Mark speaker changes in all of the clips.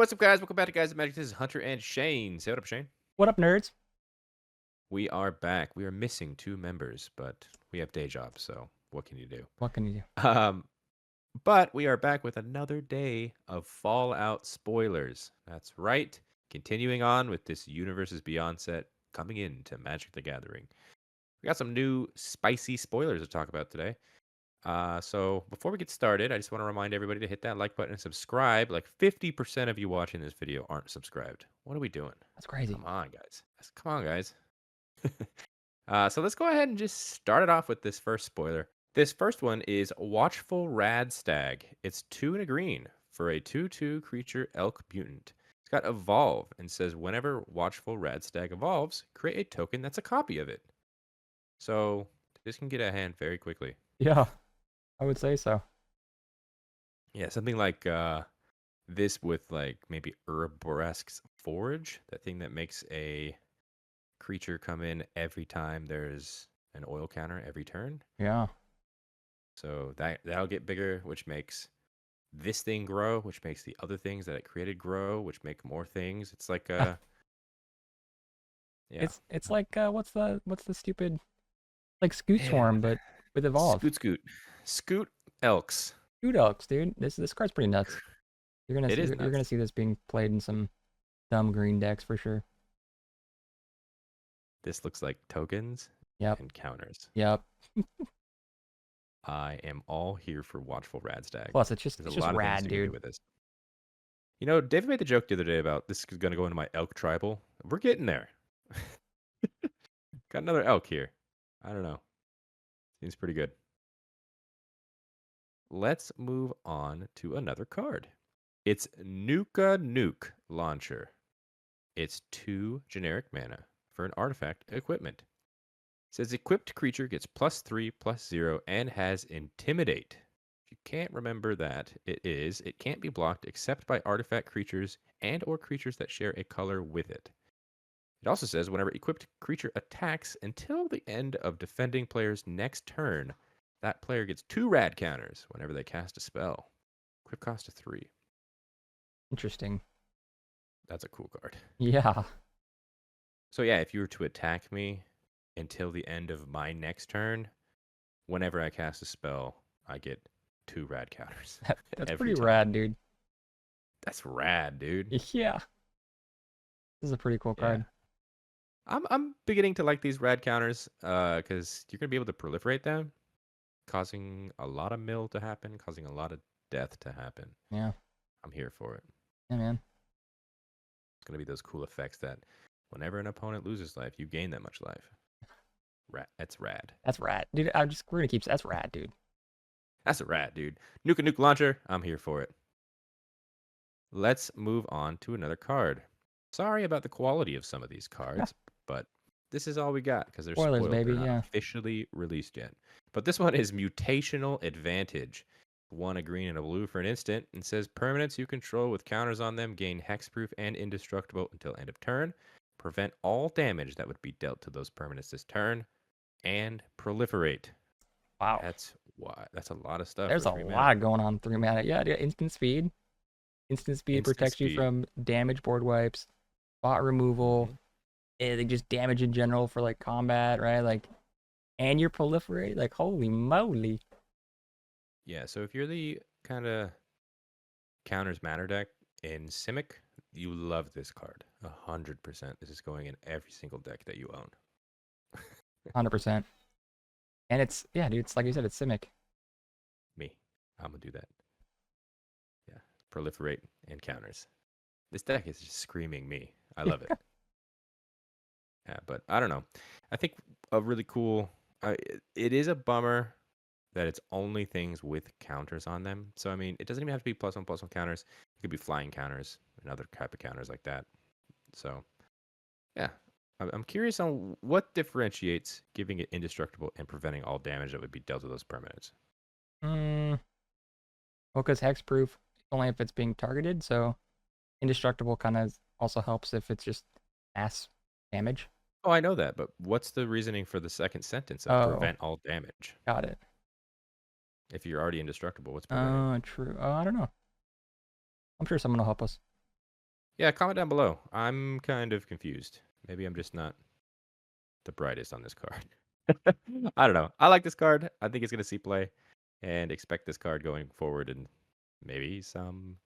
Speaker 1: What's up, guys? Welcome back to Guys of Magic. This is Hunter and Shane. Say what up, Shane.
Speaker 2: What up, nerds?
Speaker 1: We are back. We are missing 2 members, but we have day jobs, so what can you do?
Speaker 2: What can you do?
Speaker 1: Um, but we are back with another day of Fallout spoilers. That's right. Continuing on with this Universes Beyond set coming into Magic the Gathering. We got some new spicy spoilers to talk about today. So before we get started, I just want to remind everybody to hit that like button and subscribe. Like 50% of you watching this video aren't subscribed. What are we doing?
Speaker 2: That's crazy.
Speaker 1: Come on, guys. Come on, guys. So let's go ahead and just start it off with this first spoiler. This first one is Watchful Radstag. It's 2 and a green for a 2/2 creature elk mutant. It's got evolve and says whenever Watchful Radstag evolves, create a token that's a copy of it. So this can get a hand very quickly.
Speaker 2: Yeah, I would say so.
Speaker 1: Yeah, something like this with like maybe Urboresk's Forge, that thing that makes a creature come in every time there's an oil counter every turn.
Speaker 2: Yeah.
Speaker 1: So that'll get bigger, which makes this thing grow, which makes the other things that it created grow, which make more things. It's like yeah.
Speaker 2: It's like what's the stupid like Scoot Swarm but with evolve.
Speaker 1: Scoot elks.
Speaker 2: Scoot elks, dude. This card's pretty nuts. You're gonna see this being played in some dumb green decks for sure.
Speaker 1: This looks like tokens and counters.
Speaker 2: Yep.
Speaker 1: I am all here for Watchful Radstag.
Speaker 2: Plus, it's just rad, dude.
Speaker 1: With this. You know, David made the joke the other day about this is going to go into my elk tribal. We're getting there. Got another elk here. I don't know. Seems pretty good. Let's move on to another card. It's Nuka-Nuke Launcher. It's 2 generic mana for an artifact equipment. It says equipped creature gets +3/+0 and has Intimidate. If you can't remember that, it can't be blocked except by artifact creatures and or creatures that share a color with it. It also says whenever equipped creature attacks until the end of defending player's next turn, that player gets 2 rad counters whenever they cast a spell. Equip cost of 3.
Speaker 2: Interesting.
Speaker 1: That's a cool card.
Speaker 2: Yeah.
Speaker 1: So yeah, if you were to attack me until the end of my next turn, whenever I cast a spell, I get 2 rad counters.
Speaker 2: That's pretty rad, dude.
Speaker 1: That's rad, dude.
Speaker 2: Yeah. This is a pretty cool card.
Speaker 1: I'm beginning to like these rad counters because you're gonna be able to proliferate them, causing a lot of mill to happen, causing a lot of death to happen.
Speaker 2: Yeah.
Speaker 1: I'm here for it.
Speaker 2: Yeah, man.
Speaker 1: It's gonna be those cool effects that whenever an opponent loses life, you gain that much life. That's rad.
Speaker 2: That's rad, dude. We're gonna keep. That's rad, dude.
Speaker 1: That's a rad, dude. Nuka-Nuke Launcher. I'm here for it. Let's move on to another card. Sorry about the quality of some of these cards, but this is all we got because they're spoiled.
Speaker 2: Baby.
Speaker 1: They're not officially released yet. But this one is Mutational Advantage. 1 a green and a blue for an instant, and says permanents you control with counters on them gain hexproof and indestructible until end of turn. Prevent all damage that would be dealt to those permanents this turn, and proliferate.
Speaker 2: Wow.
Speaker 1: That's a lot of stuff.
Speaker 2: There's a lot going on 3 mana. Yeah, instant speed. Instant speed protects you from damage, board wipes, spot removal. They just damage in general for like combat, right? Like, and you're proliferate. Like, holy moly.
Speaker 1: Yeah, so if you're the kind of counters matter deck in Simic, you love this card. 100%. This is going in every single deck that you own.
Speaker 2: 100%. And it's, yeah, dude, it's like you said, it's Simic.
Speaker 1: Me. I'm going to do that. Yeah. Proliferate and counters. This deck is just screaming me. I love it. Yeah, but I don't know. I think a really cool... it is a bummer that it's only things with counters on them. So, I mean, it doesn't even have to be +1/+1 counters. It could be flying counters and other type of counters like that. So, yeah. I'm curious on what differentiates giving it indestructible and preventing all damage that would be dealt to those permanents.
Speaker 2: Well, because hexproof only if it's being targeted, so indestructible kind of also helps if it's just mass damage.
Speaker 1: Oh, I know that, but what's the reasoning for the second sentence of prevent all damage?
Speaker 2: Got it.
Speaker 1: If you're already indestructible, what's preventing?
Speaker 2: True. I don't know. I'm sure someone will help us.
Speaker 1: Yeah, comment down below. I'm kind of confused. Maybe I'm just not the brightest on this card. I don't know. I like this card. I think it's going to see play and expect this card going forward and maybe some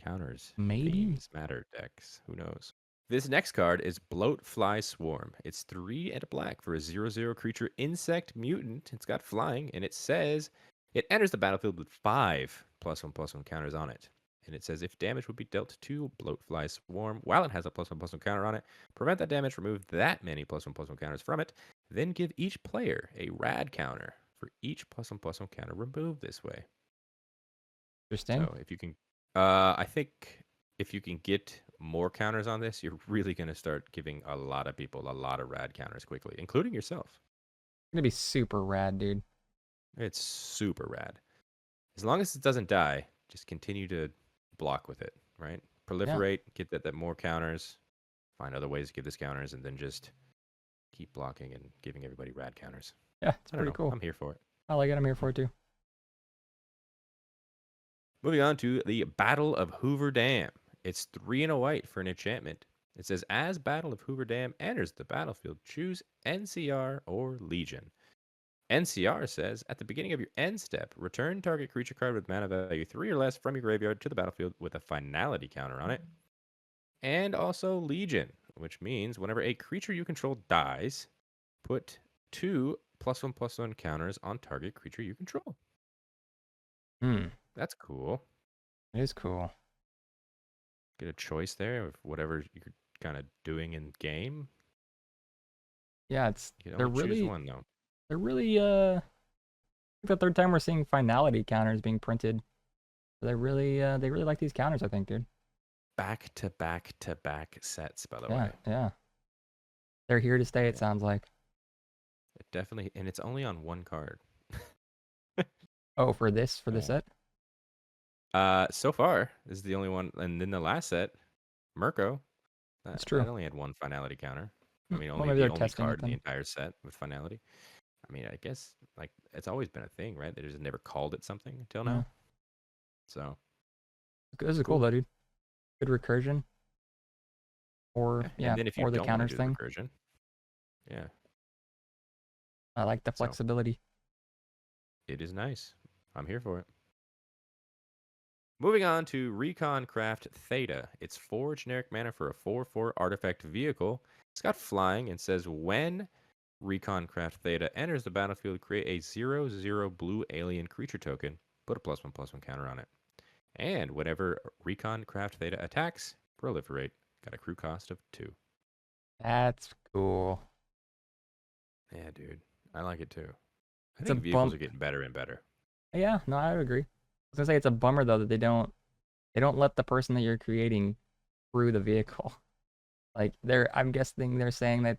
Speaker 1: counters.
Speaker 2: Maybe.
Speaker 1: Themes matter decks. Who knows? This next card is Bloatfly Swarm. It's 3 and a black for a 0/0 creature insect mutant. It's got flying, and it says it enters the battlefield with 5 +1/+1 counters on it. And it says if damage would be dealt to Bloatfly Swarm while it has a +1/+1 counter on it, prevent that damage, remove that many +1/+1 counters from it, then give each player a rad counter for each +1/+1 counter removed this way.
Speaker 2: Interesting.
Speaker 1: So if you can, I think if you can get more counters on this, you're really going to start giving a lot of people a lot of rad counters quickly, including yourself.
Speaker 2: It's gonna be super rad, dude.
Speaker 1: It's super rad. As long as it doesn't die, just continue to block with it, right? Proliferate, get that more counters, find other ways to give this counters, and then just keep blocking and giving everybody rad counters.
Speaker 2: Yeah, it's
Speaker 1: I don't
Speaker 2: pretty
Speaker 1: know.
Speaker 2: cool.
Speaker 1: I'm here for it.
Speaker 2: I like it. I'm here for it too.
Speaker 1: Moving on to the Battle of Hoover Dam. It's 3 and a white for an enchantment. It says, as Battle of Hoover Dam enters the battlefield, choose NCR or Legion. NCR says, at the beginning of your end step, return target creature card with mana value 3 or less from your graveyard to the battlefield with a finality counter on it. And also Legion, which means whenever a creature you control dies, put 2 +1/+1 counters on target creature you control. That's cool.
Speaker 2: It is cool.
Speaker 1: Get a choice there of whatever you're kind of doing in game.
Speaker 2: Yeah, it's
Speaker 1: You can
Speaker 2: they're
Speaker 1: only choose
Speaker 2: really
Speaker 1: one though.
Speaker 2: they're really I think the third time we're seeing finality counters being printed. They really like these counters, I think, dude.
Speaker 1: Back to back to back sets, by the
Speaker 2: Yeah,
Speaker 1: way.
Speaker 2: yeah. They're here to stay, it sounds like.
Speaker 1: It definitely, and it's only on one card.
Speaker 2: Oh, for this set?
Speaker 1: So far, this is the only one, and then the last set, Mirko,
Speaker 2: That's true.
Speaker 1: that only had one finality counter. I mean,
Speaker 2: Well,
Speaker 1: only
Speaker 2: maybe
Speaker 1: the
Speaker 2: they're
Speaker 1: only
Speaker 2: testing
Speaker 1: card
Speaker 2: it
Speaker 1: in the
Speaker 2: then.
Speaker 1: entire set with finality. I mean, I guess like it's always been a thing, right? They just never called it something until now.
Speaker 2: Yeah.
Speaker 1: So
Speaker 2: This is cool though, dude. Good recursion. Or
Speaker 1: and then if you
Speaker 2: or the
Speaker 1: don't want to
Speaker 2: counters
Speaker 1: do
Speaker 2: thing.
Speaker 1: the recursion, yeah,
Speaker 2: I like the flexibility.
Speaker 1: it is nice. I'm here for it. Moving on to Recon Craft Theta. It's 4 generic mana for a 4/4 artifact vehicle. It's got flying and says when Recon Craft Theta enters the battlefield, create a 0/0 blue alien creature token. Put a +1/+1 counter on it. And whenever Recon Craft Theta attacks, proliferate. Got a crew cost of 2.
Speaker 2: That's cool.
Speaker 1: Yeah, dude. I like it too. I
Speaker 2: It's
Speaker 1: think
Speaker 2: a
Speaker 1: vehicles are getting better and better.
Speaker 2: Yeah, no, I would agree. I was gonna say it's a bummer though that they don't let the person that you're creating through the vehicle. Like I'm guessing they're saying that,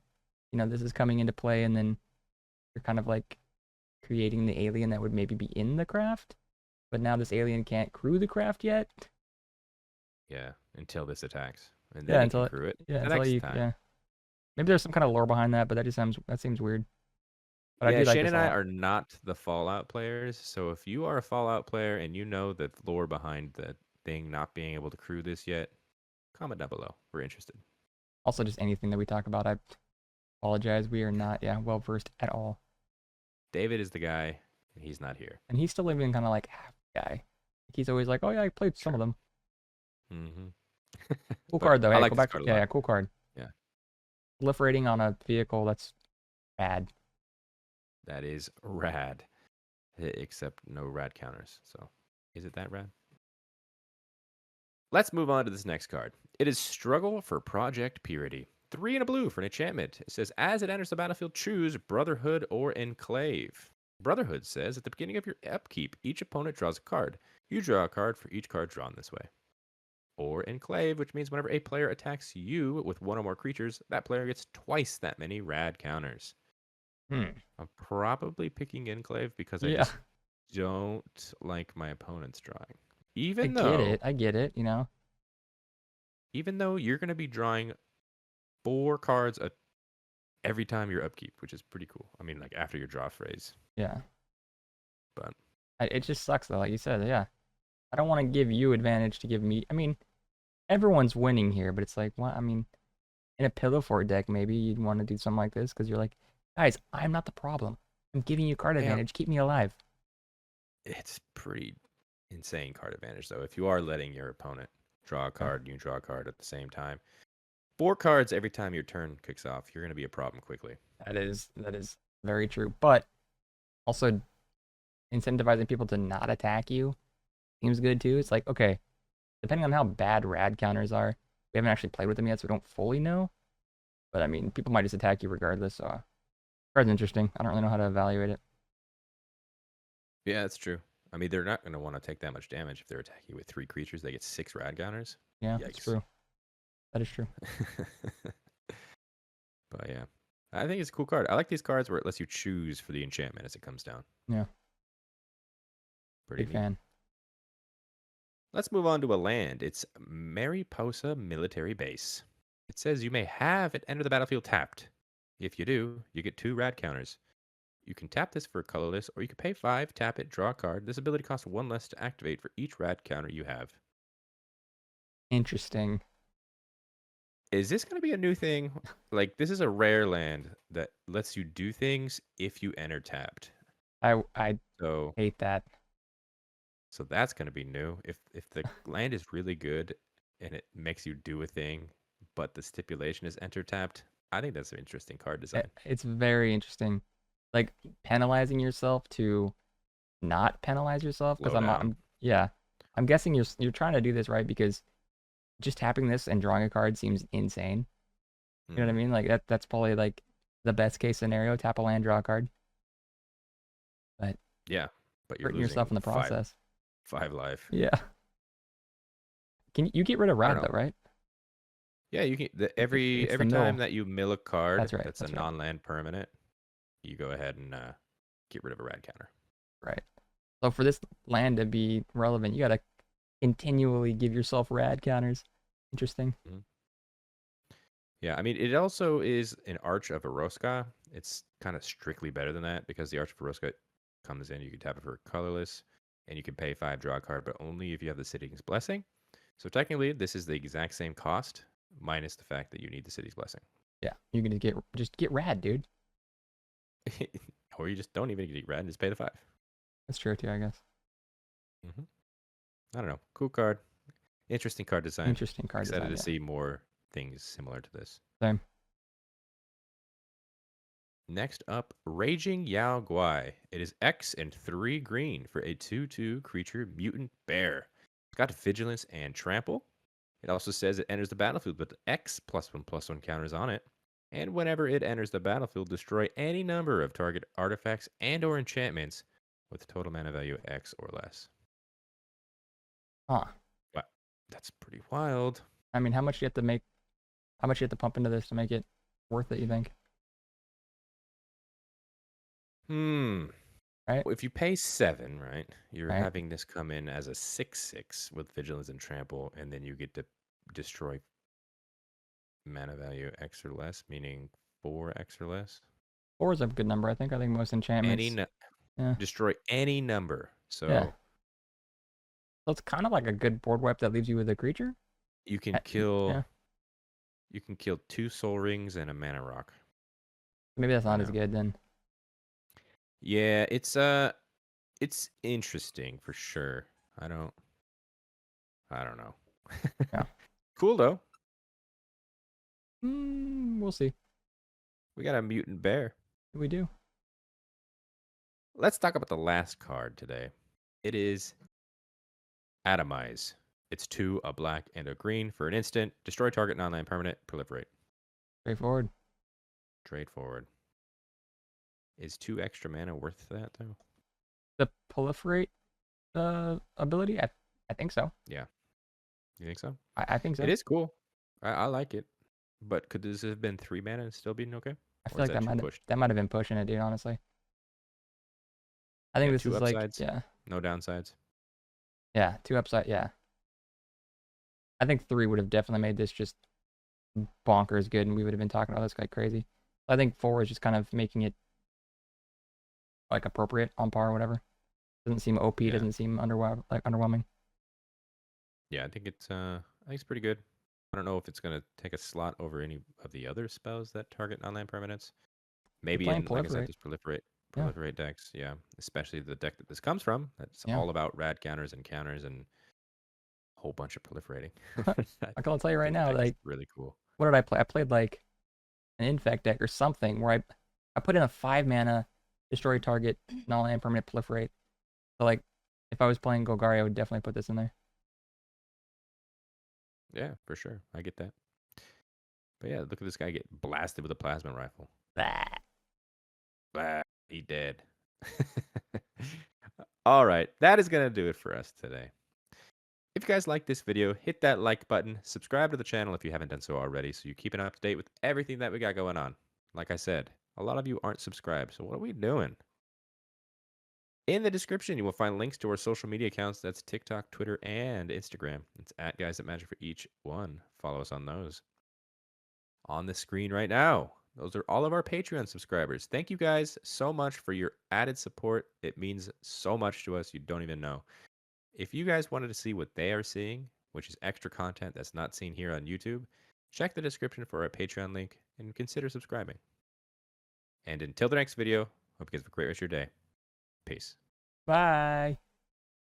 Speaker 2: this is coming into play and then you're kind of like creating the alien that would maybe be in the craft. But now this alien can't crew the craft yet.
Speaker 1: Yeah, until this attacks. And
Speaker 2: Yeah,
Speaker 1: then it can crew it the next time.
Speaker 2: yeah. Maybe there's some kind of lore behind that, but that seems weird. But I
Speaker 1: Yeah,
Speaker 2: do like
Speaker 1: Shane
Speaker 2: this
Speaker 1: and
Speaker 2: a
Speaker 1: I
Speaker 2: lot.
Speaker 1: are not the Fallout players, so if you are a Fallout player and you know the lore behind the thing not being able to crew this yet, comment down below. We're interested.
Speaker 2: Also, just anything that we talk about, I apologize. We are not, well versed at all.
Speaker 1: David is the guy, and he's not here.
Speaker 2: And he's still even kind of like half guy. He's always like, oh yeah, I played some of them.
Speaker 1: Mm-hmm.
Speaker 2: Cool card though.
Speaker 1: I
Speaker 2: Hey,
Speaker 1: like
Speaker 2: go
Speaker 1: this
Speaker 2: back.
Speaker 1: card a
Speaker 2: Yeah,
Speaker 1: lot.
Speaker 2: cool card.
Speaker 1: Yeah.
Speaker 2: Proliferating on a vehicle, that's bad.
Speaker 1: That is rad. Except no rad counters. So, is it that rad? Let's move on to this next card. It is Struggle for Project Purity. 3 and a blue for an enchantment. It says, as it enters the battlefield, choose Brotherhood or Enclave. Brotherhood says, at the beginning of your upkeep, each opponent draws a card. You draw a card for each card drawn this way. Or Enclave, which means whenever a player attacks you with one or more creatures, that player gets twice that many rad counters. I'm probably picking Enclave because I just don't like my opponent's drawing.
Speaker 2: I get it,
Speaker 1: Even though you're going to be drawing 4 cards every time your upkeep, which is pretty cool. I mean, like after your draw phrase.
Speaker 2: Yeah.
Speaker 1: But
Speaker 2: It just sucks though, like you said, yeah. I don't want to give you advantage to give me. I mean, everyone's winning here, but it's like, what? I mean, in a pillow fort deck, maybe you'd want to do something like this because you're like, guys, I'm not the problem. I'm giving you card
Speaker 1: Yeah,
Speaker 2: advantage. Keep me alive.
Speaker 1: it's pretty insane card advantage though. If you are letting your opponent draw a
Speaker 2: Yeah.
Speaker 1: card, you draw a card at the same time. 4 cards every time your turn kicks off. You're gonna be a problem quickly.
Speaker 2: That is very true. But also incentivizing people to not attack you seems good too. It's like, okay, depending on how bad rad counters are, we haven't actually played with them yet, so we don't fully know. But I mean, people might just attack you regardless. So, card's interesting. I don't really know how to evaluate it.
Speaker 1: Yeah, that's true. I mean, they're not gonna want to take that much damage if they're attacking you with 3 creatures. They get 6 rad counters.
Speaker 2: Yeah, that's
Speaker 1: Yikes.
Speaker 2: true. That is true.
Speaker 1: But yeah, I think it's a cool card. I like these cards where it lets you choose for the enchantment as it comes down.
Speaker 2: Yeah,
Speaker 1: Pretty
Speaker 2: big
Speaker 1: neat.
Speaker 2: fan.
Speaker 1: Let's move on to a land. It's Mariposa Military Base. It says you may have it enter the battlefield tapped. If you do, you get 2 rad counters. You can tap this for colorless, or you can pay 5, tap it, draw a card. This ability costs 1 less to activate for each rad counter you have.
Speaker 2: Interesting.
Speaker 1: Is this going to be a new thing? Like, this is a rare land that lets you do things if you enter tapped.
Speaker 2: I
Speaker 1: So
Speaker 2: hate that.
Speaker 1: So that's going to be new. If the land is really good and it makes you do a thing, but the stipulation is enter tapped, I think that's an interesting card design.
Speaker 2: It's very interesting. Like penalizing yourself to not penalize yourself because
Speaker 1: Slow down.
Speaker 2: yeah, I'm guessing you're trying to do this right because just tapping this and drawing a card seems insane. You know what I mean? Like that's probably like the best case scenario. Tap a land, draw a card. But
Speaker 1: Yeah, but you're
Speaker 2: hurting
Speaker 1: losing
Speaker 2: yourself in the process.
Speaker 1: 5 life.
Speaker 2: Yeah. Can you get rid of
Speaker 1: I don't
Speaker 2: rad
Speaker 1: know.
Speaker 2: though, right?
Speaker 1: Yeah, you can. Every
Speaker 2: It's the
Speaker 1: time
Speaker 2: mill.
Speaker 1: that you mill a card
Speaker 2: That's right.
Speaker 1: that's a
Speaker 2: That's right.
Speaker 1: non-land permanent, you go ahead and get rid of a rad counter.
Speaker 2: Right. So for this land to be relevant, you gotta continually give yourself rad counters. Interesting.
Speaker 1: Mm-hmm. Yeah, I mean, it also is an Arch of Eroska. It's kind of strictly better than that because the Arch of Eroska comes in, you can tap it for colorless, and you can pay 5, draw a card, but only if you have the City's Blessing. So technically, this is the exact same cost, minus the fact that you need the City's Blessing.
Speaker 2: Yeah, you can just get rad, dude.
Speaker 1: Or you just don't even get rad and just pay the 5.
Speaker 2: That's true too, I guess.
Speaker 1: I don't know. Cool card. Interesting card design.
Speaker 2: Interesting card
Speaker 1: Excited
Speaker 2: design.
Speaker 1: to see more things similar to this.
Speaker 2: Same.
Speaker 1: Next up, Raging Yao Guai. It is X and 3 green for a 2/2 creature mutant bear. It's got vigilance and trample. It also says it enters the battlefield with X +1/+1 counters on it. And whenever it enters the battlefield, destroy any number of target artifacts and or enchantments with total mana value X or less.
Speaker 2: Huh.
Speaker 1: Wow, that's pretty wild.
Speaker 2: I mean, how much do you have to make? How much do you have to pump into this to make it worth it? You think? Right.
Speaker 1: Well, if you pay 7, right, you're
Speaker 2: Right.
Speaker 1: having this come in as a 6/6 with vigilance and trample, and then you get to destroy mana value X or less, meaning 4 X or less.
Speaker 2: 4 is a good number. I think most enchantments. Yeah.
Speaker 1: Destroy any number. So
Speaker 2: Yeah. So it's kind of like a good board wipe that leaves you with a creature.
Speaker 1: you can kill.
Speaker 2: Yeah.
Speaker 1: You can kill 2 soul rings and a mana rock.
Speaker 2: Maybe that's not as good then.
Speaker 1: Yeah, it's interesting for sure. I don't know.
Speaker 2: Yeah.
Speaker 1: Cool though.
Speaker 2: We'll see.
Speaker 1: We got a mutant bear.
Speaker 2: We do.
Speaker 1: Let's talk about the last card today. It is Atomize. It's 2, a black and a green for an instant. Destroy target non-land permanent. Proliferate.
Speaker 2: Straightforward.
Speaker 1: Straightforward. Is 2 extra mana worth that though?
Speaker 2: The proliferate ability? I think so.
Speaker 1: Yeah. You think so?
Speaker 2: I think so.
Speaker 1: It is cool. I like it. But could this have been 3 mana and still been okay?
Speaker 2: I feel like that might have been pushing it, dude, honestly. I think this is
Speaker 1: upsides,
Speaker 2: like, yeah.
Speaker 1: No downsides.
Speaker 2: Yeah, 2 upside, yeah. I think 3 would have definitely made this just bonkers good, and we would have been talking about this like crazy. I think 4 is just kind of making it like appropriate on par or whatever. Doesn't seem OP, doesn't seem underwhelming.
Speaker 1: Yeah, I think it's I think it's pretty good. I don't know if it's going to take a slot over any of the other spells that target non-land permanents.
Speaker 2: You're
Speaker 1: Maybe
Speaker 2: playing
Speaker 1: in, like I said,
Speaker 2: proliferate.
Speaker 1: this
Speaker 2: Yeah.
Speaker 1: proliferate decks. Yeah, especially the deck that this comes from. That's
Speaker 2: Yeah.
Speaker 1: all about rad counters and a whole bunch of proliferating.
Speaker 2: I can tell you
Speaker 1: I
Speaker 2: right
Speaker 1: think the
Speaker 2: now,
Speaker 1: deck is
Speaker 2: like,
Speaker 1: really cool.
Speaker 2: what did I play? I played like an infect deck or something where I put in a 5 mana destroy target non-land permanent proliferate. So like, if I was playing Golgari, I would definitely put this in there.
Speaker 1: Yeah, for sure. I get that. But yeah, look at this guy get blasted with a plasma rifle.
Speaker 2: Bah.
Speaker 1: Blah, he dead. All right, that is going to do it for us today. If you guys like this video, hit that like button, subscribe to the channel if you haven't done so already so you keep up to date with everything that we got going on. Like I said, a lot of you aren't subscribed, so what are we doing? In the description, you will find links to our social media accounts. That's TikTok, Twitter, and Instagram. It's at Guys That Magic for each one. Follow us on those. On the screen right now, those are all of our Patreon subscribers. Thank you guys so much for your added support. It means so much to us. You don't even know. If you guys wanted to see what they are seeing, which is extra content that's not seen here on YouTube, check the description for our Patreon link and consider subscribing. And until the next video, hope you guys have a great rest of your day. Peace.
Speaker 2: Bye.